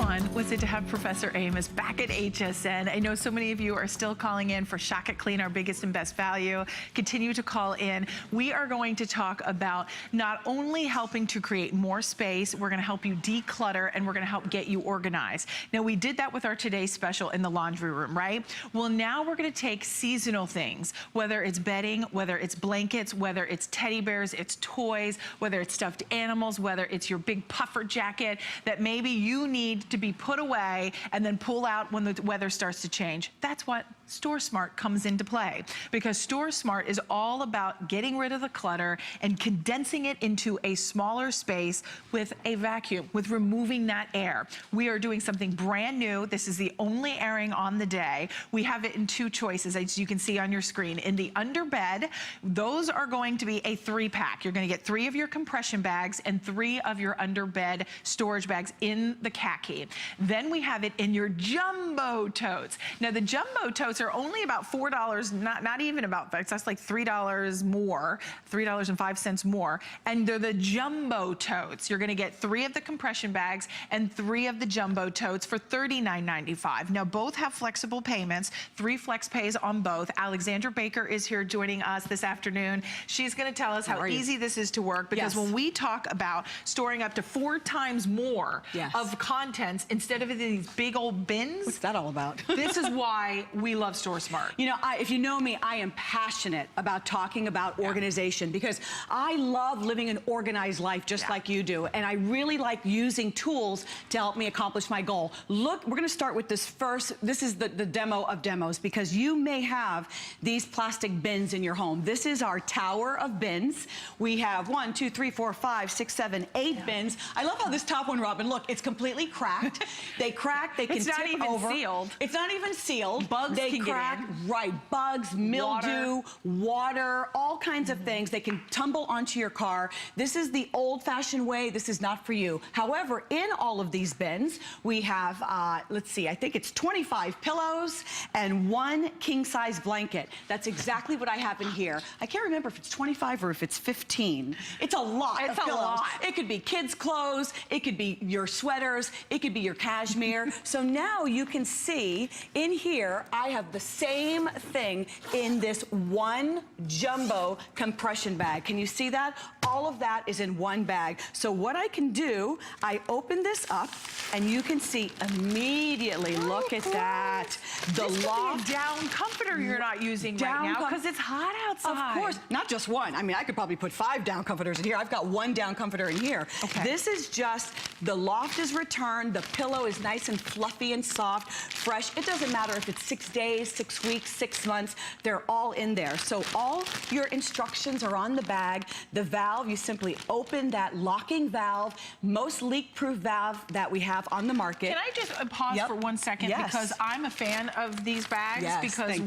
fun was it to have Professor Amos back at HSN? I know so many of you are still calling in for Shock It Clean, our biggest and best value. Continue to call in. We are going to talk about not only helping to create more space, we're gonna help you declutter, and we're gonna help get you organized. Now, we did that with our today's special in the laundry room, right? Well, now we're gonna take seasonal things, whether it's bedding, whether it's blankets, whether it's teddy bears, it's toys, whether it's stuffed animals, whether it's your big puffer jacket that maybe you need to be put away and then pull out when the weather starts to change. That's what Store Smart comes into play, because Store Smart is all about getting rid of the clutter and condensing it into a smaller space with a vacuum, with removing that air. We are doing something brand new. This is the only airing on the day. We have it in two choices, as you can see on your screen. In the underbed, those are going to be a 3-pack. You're gonna get 3 of your compression bags and 3 of your underbed storage bags in the khaki. Then we have it in your jumbo totes. Now, the jumbo totes are only about $4, not even about, that's like $3 more, $3.05 more, and they're the jumbo totes. You're gonna get 3 of the compression bags and 3 of the jumbo totes for $39.95. Now, both have flexible payments, 3 flex pays on both. Alexandra Baker is here joining us this afternoon. She's gonna tell us how easy this is to work, because when we talk about storing up to 4 times more of contents instead of in these big old bins. What's that all about? This is why we love Store Smart. You know, if you know me, I am passionate about talking about organization, because I love living an organized life just like you do. And I really like using tools to help me accomplish my goal. Look, we're gonna start with this first. This is the demo of demos, because you may have these plastic bins in your home. This is our tower of bins. We have 1, 2, 3, 4, 5, 6, 7, 8 bins. I love how this top one, Robin, look, it's completely cracked. They crack, they can tip over. It's not even sealed. It's not even sealed. Bugs they can crack, get in. right, bugs, mildew, water, all kinds of things. They can tumble onto your car. This is the old-fashioned way. This is not for you. However, in all of these bins, we have, let's see, I think it's 25 pillows and 1 king-size blanket. That's exactly what I have in here. I can't remember if it's 25 or if it's 15. It's a lot of pillows. It could be kids' clothes. It could be your sweaters. It could be your cashmere. So now you can see in here, I have the same thing in this 1 jumbo compression bag. Can you see that? All of that is in 1 bag. So what I can do, I open this up and you can see immediately, look at that. The loft down comforter you're not using right now because it's hot outside. Of course, not just 1. I mean, I could probably put 5 down comforters in here. I've got 1 down comforter in here. This is just, the loft is returned, the pillow is nice and fluffy and soft, fresh. It doesn't matter if it's 6 days, 6 weeks, 6 months, they're all in there. So all your instructions are on the bag. The valve, you simply open that locking valve, most leak-proof valve that we have on the market. Can I just pause for 1 second? Because I'm a fan of these bags, because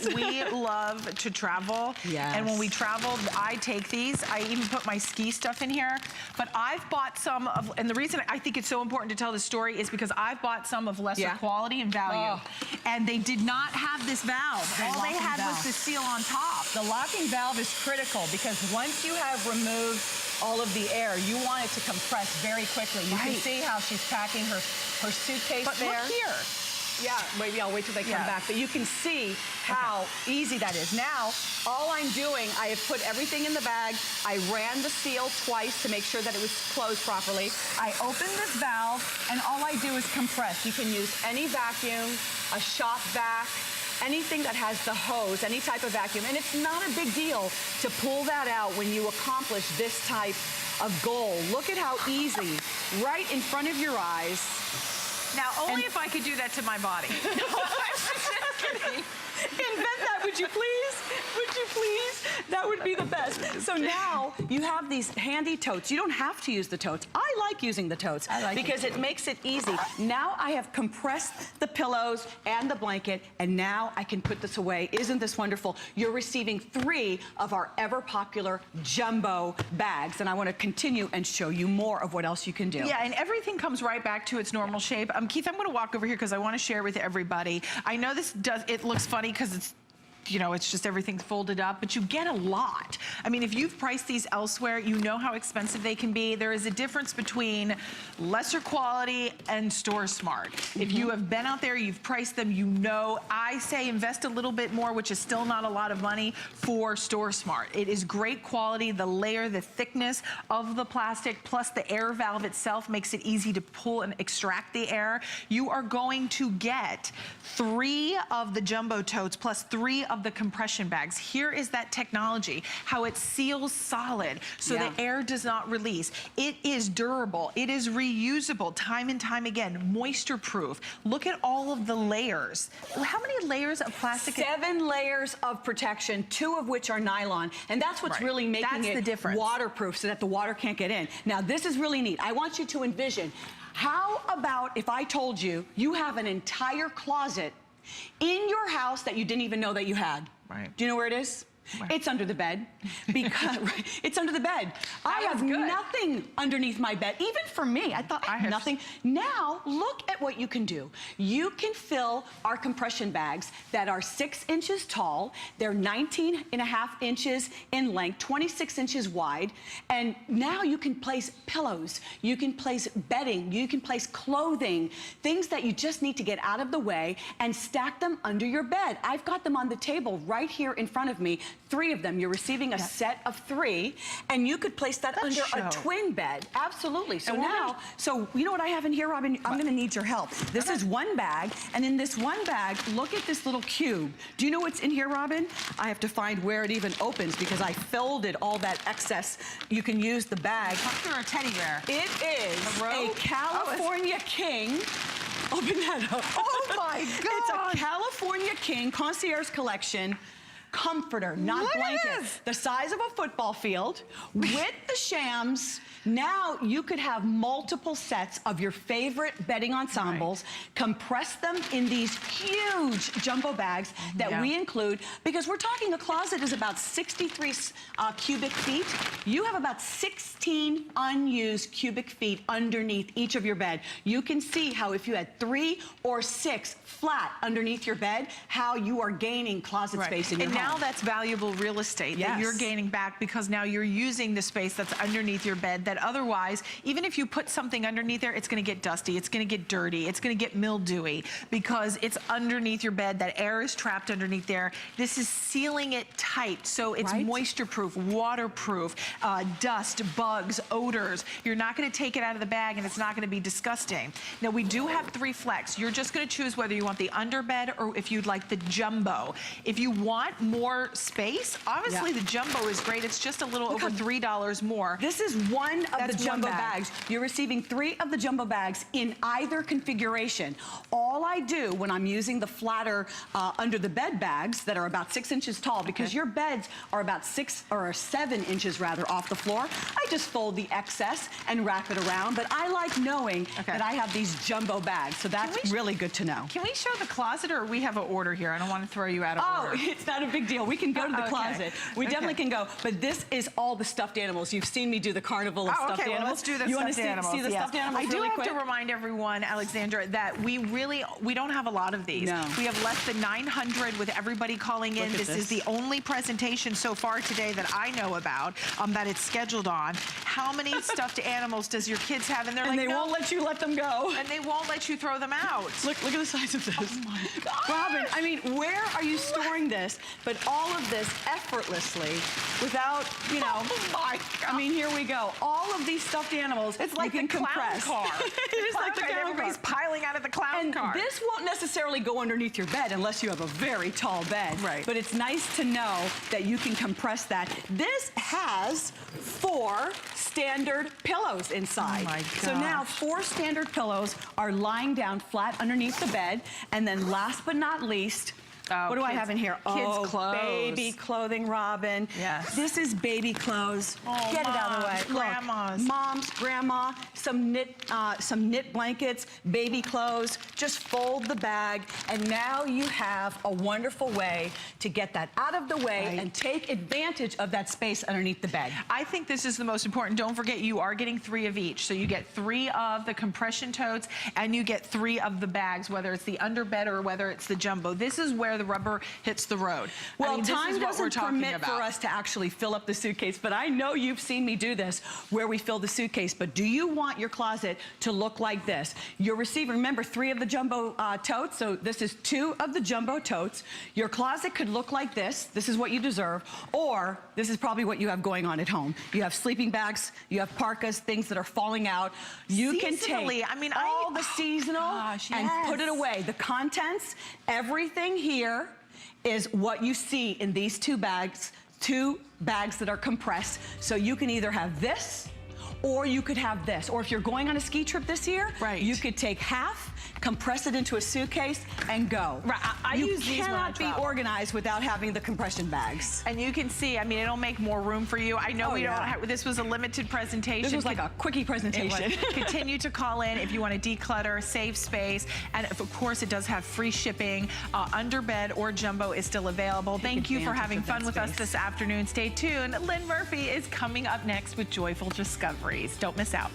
we love to travel. And when we travel, I take these. I even put my ski stuff in here. But I've bought some of, and the reason I think it's so important to tell this story is because I've bought some of lesser quality and value. And they did not have this valve. All they had was the seal on top. The locking valve is critical, because once you have removed all of the air, you want it to compress very quickly. You can see how she's packing her suitcase there. But look here. Yeah, maybe I'll wait till they come back. But you can see how easy that is. Now, all I'm doing, I have put everything in the bag. I ran the seal twice to make sure that it was closed properly. I open this valve, and all I do is compress. You can use any vacuum, a shop vac, anything that has the hose, any type of vacuum. And it's not a big deal to pull that out when you accomplish this type of goal. Look at how easy, right in front of your eyes. Now, only if I could do that to my body. Invent that, would you please? Would you please? That would be the best. So now you have these handy totes. You don't have to use the totes. I like using the totes because it makes it easy. Now I have compressed the pillows and the blanket, and now I can put this away. Isn't this wonderful? You're receiving 3 of our ever popular jumbo bags, and I want to continue and show you more of what else you can do. Yeah, and everything comes right back to its normal shape. Keith, I'm going to walk over here because I want to share with everybody. I know this it looks funny because it's you know, it's just everything's folded up, but you get a lot. I mean, if you've priced these elsewhere, you know how expensive they can be. There is a difference between lesser quality and store smart. If you have been out there, you've priced them, you know, I say invest a little bit more, which is still not a lot of money, for store smart. It is great quality. The layer, the thickness of the plastic, plus the air valve itself makes it easy to pull and extract the air. You are going to get 3 of the jumbo totes plus 3 of the compression bags. Here is that technology, how it seals solid so the air does not release. It is durable. It is reusable time and time again. Moisture proof. Look at all of the layers. How many layers of plastic? 7 layers of protection, 2 of which are nylon. And that's what's really making it waterproof so that the water can't get in. Now, this is really neat. I want you to envision, how about if I told you you have an entire closet in your house that you didn't even know that you had? Right. Do you know where it is? It's under the bed. Because it's under the bed. I have nothing underneath my bed. Even for me, I thought I had nothing. Now, look at what you can do. You can fill our compression bags that are 6 inches tall. They're 19.5 inches in length, 26 inches wide. And now you can place pillows. You can place bedding. You can place clothing. Things that you just need to get out of the way and stack them under your bed. I've got them on the table right here in front of me. 3 of them. You're receiving a set of 3, and you could place that under a twin bed. Absolutely. So now, so you know what I have in here, Robin? I'm going to need your help. This is one bag, and in this one bag, look at this little cube. Do you know what's in here, Robin? I have to find where it even opens because I folded all that excess. You can use the bag. Or a teddy bear. It is a California King. Open that up. Oh my God. It's a California King Concierge Collection comforter, not blankets. The size of a football field with the shams. Now you could have multiple sets of your favorite bedding ensembles, compress them in these huge jumbo bags that we include, because we're talking a closet is about 63 cubic feet. You have about 16 unused cubic feet underneath each of your bed. You can see how if you had 3 or 6 flat underneath your bed, how you are gaining closet space in your home. And now that's valuable real estate that you're gaining back, because now you're using the space that's underneath your bed that otherwise, even if you put something underneath there, it's going to get dusty, it's going to get dirty, it's going to get mildewy because it's underneath your bed. That air is trapped underneath there. This is sealing it tight, so it's moisture proof, waterproof, dust, bugs, odors. You're not going to take it out of the bag and it's not going to be disgusting. Now we do have 3 flex. You're just going to choose whether you want the underbed or if you'd like the jumbo. If you want more space, obviously the jumbo is great. It's just a little over $3 more. This is one of the jumbo bags. You're receiving 3 of the jumbo bags in either configuration. All I do when I'm using the flatter under the bed bags that are about 6 inches tall, because your beds are about 6 or 7 inches rather off the floor, I just fold the excess and wrap it around. But I like knowing that I have these jumbo bags, so that's really good to know. Can we show the closet, or we have an order here? I don't want to throw you out of order. Oh, it's not a big deal. We can go to the closet. We definitely can go. But this is all the stuffed animals. You've seen me do the carnival of stuffed animals. Well, let's do the you stuffed animals. See the stuffed animals I do have to remind everyone, Alexandra, that we don't have a lot of these. No. We have less than 900 with everybody calling in. This is the only presentation so far today that I know about that it's scheduled on. How many stuffed animals does your kids have? And they're like, they won't let you let them go. And they won't let you throw them out. Look at the size of this. Oh my God. Robin, I mean, where are you storing this? But all of this effortlessly without, you know. Oh my God. I mean, here we go. All of these stuffed animals. It's like the clown car. It is like the clown car. Everybody's piling out of the clown car. And this won't necessarily go underneath your bed unless you have a very tall bed. Right. But it's nice to know that you can compress that. This has 4 standard pillows inside. Oh my so now 4 standard pillows are lying down flat underneath the bed. And then last but not least, what do I have in here? Kids' clothes. Baby clothing, Robin. Yes. This is baby clothes. Oh, Get it out of the way. Grandmas. Look, moms, grandma, some knit blankets, baby clothes. Just fold the bag, and now you have a wonderful way to get that out of the way and take advantage of that space underneath the bed. I think this is the most important. Don't forget, you are getting 3 of each. So you get 3 of the compression totes, and you get 3 of the bags, whether it's the underbed or whether it's the jumbo. This is where where the rubber hits the road. Well, I mean, time this is what we're doesn't talking permit about. for us to actually fill up the suitcase, but I know you've seen me do this where we fill the suitcase. But do you want your closet to look like this? You're receiving, remember, 3 of the jumbo totes, so this is 2 of the jumbo totes. Your closet could look like this. This is what you deserve. Or this is probably what you have going on at home. You have sleeping bags, you have parkas, things that are falling out. You can take all the seasonal and put it away. The contents, everything here is what you see in these 2 bags that are compressed. So you can either have this or you could have this. Or if you're going on a ski trip this year, you could take half, compress it into a suitcase, and go. Right. I you use these when I cannot be travel. organized without having the compression bags. And you can see, I mean, it'll make more room for you. I know we don't have, this was a limited presentation. This was like a quickie presentation. Continue to call in if you want to declutter, save space, and of course it does have free shipping. Underbed or jumbo is still available. Thank you for having fun with us this afternoon. Stay tuned. Lynn Murphy is coming up next with Joyful Discoveries. Don't miss out.